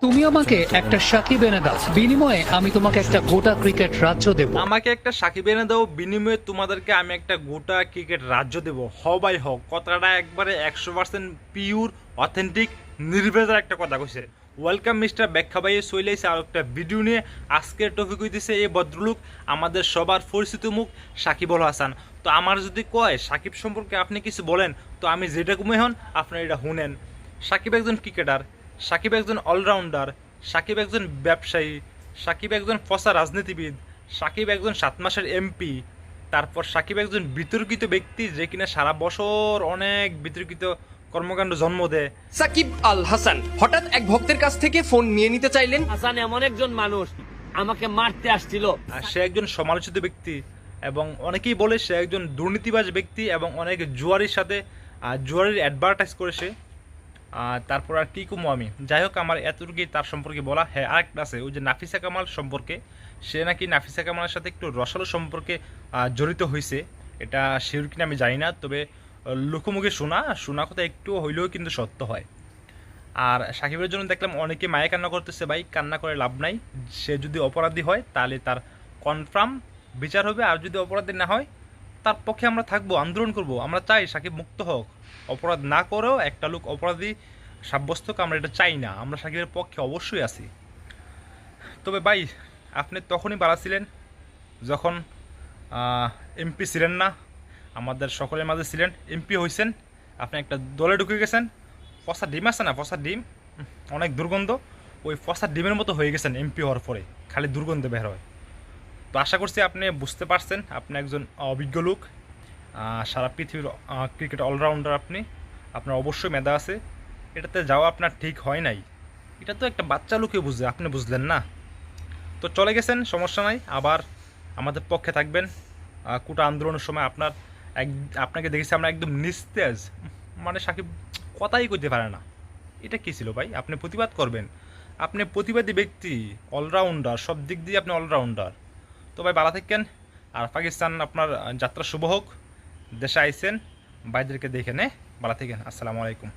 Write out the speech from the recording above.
তুমি আমাকে একটা সাকিব এনে দাও, বিনিময়ে আমি তোমাকে একটা গোটা ক্রিকেট রাজ্য দেব। আমাকে একটা সাকিব এনে দাও, বিনিময়ে তোমাদেরকে আমি একটা গোটা ক্রিকেট রাজ্য দেব। হ বাই হ, কথাটা একবারে 100% পিওর অথেন্টিক নির্ভেজাল একটা কথা কইছে। ওয়েলকাম মিস্টার ব্যাখ্যা ভাই চলেছে আর একটা ভিডিও নিয়ে। আজকের টপিক হইতেছে এই ভদ্রলোক আমাদের সবার পরিচিত মুখ সাকিবুল হাসান। তো আমার যদি কয় সাকিব সম্পর্কে আপনি কিছু বলেন, তো আমি যেটা কমে হন আপনার এটা শুনেন। সাকিব একজন ক্রিকেটার, সাকিব একজন অলরাউন্ডার, সাকিব একজন ব্যবসায়ী, সাকিব একজন ফসা রাজনীতিবিদ, সাকিব একজন 7 মাসের এমপি। তারপর সাকিব একজন বিতর্কিত ব্যক্তি যে কিনা সারা বছর অনেক বিতর্কিত কর্মকাণ্ড জন্ম দেয়। সাকিব আল হাসান হঠাৎ এক ভক্তের কাছ থেকে ফোন নিয়ে নিতে চাইলেন। হাসান এমন একজন মানুষ আমাকে মারতে আসছিল। আর সে একজন সমালোচিত ব্যক্তি এবং অনেকেই বলে সে একজন দুর্নীতিবাজ ব্যক্তি এবং অনেক জুয়ারির সাথে জুয়ারির অ্যাডভার্টাইজ করেছে। তারপর আর কী কমো আমি, যাই হোক আমার এতটুকুই তার সম্পর্কে বলা। হ্যাঁ, আরেকটা আছে ওই যে নাফিসা কামাল সম্পর্কে, সে নাকি নাফিসা কামালের সাথে একটু রসালো সম্পর্কে জড়িত হয়েছে। এটা শিওর কিনা আমি জানি না, তবে লোকমুখে শোনা কথা একটু হইলেও কিন্তু সত্য হয়। আর সাকিবের জন্য দেখলাম অনেকে মায়ে কান্না করতেছে। ভাই, কান্না করে লাভ নাই। সে যদি অপরাধী হয় তাহলে তার কনফার্ম বিচার হবে, আর যদি অপরাধী না হয় তার পক্ষে আমরা থাকবো, আন্দোলন করব। আমরা চাই সাকিব মুক্ত হোক। অপরাধ না করেও একটা লোক অপরাধী সাব্যস্ত হোক, আমরা এটা চাই না। আমরা সাকিবের পক্ষে অবশ্যই আছি। তবে ভাই, আপনি তখনই বাড়াছিলেন যখন এমপি ছিলেন না, আমাদের সকলের মাঝে ছিলেন, এমপি হয়েছেন, আপনি একটা দলে ঢুকে গেছেন। ফসা ডিম আছে না, ফসা ডিম, অনেক দুর্গন্ধ, ওই ফসা ডিমের মতো হয়ে গেছেন এমপি হওয়ার পরে, খালি দুর্গন্ধ বের হয়। তো আশা করছি আপনি বুঝতে পারছেন, আপনি একজন অভিজ্ঞ লোক, সারা পৃথিবীর ক্রিকেট অলরাউন্ডার আপনি, আপনার অবশ্যই মেধা আছে। এটাতে যাওয়া আপনার ঠিক হয় নাই। এটা তো একটা বাচ্চা লোকে বুঝে, আপনি বুঝলেন না। তো চলে গেছেন, সমস্যা নাই, আবার আমাদের পক্ষে থাকবেন। কোটা আন্দোলনের সময় আপনাকে দেখেছি আমরা একদম নিস্তেজ, মানে সাকিব কথাই কইতে পারে না। এটা কী ছিল ভাই? আপনি প্রতিবাদ করবেন, আপনি প্রতিবাদী ব্যক্তি, অলরাউন্ডার, সব দিক দিয়ে আপনি অলরাউন্ডার। তো ভাই ভালো থাকেন। আর পাকিস্তান আপনার যাত্রা শুভ হোক। দেশে আইসেন, ভাইদেরকে দেখে নে, ভালো থাকেন। আসসালামু আলাইকুম।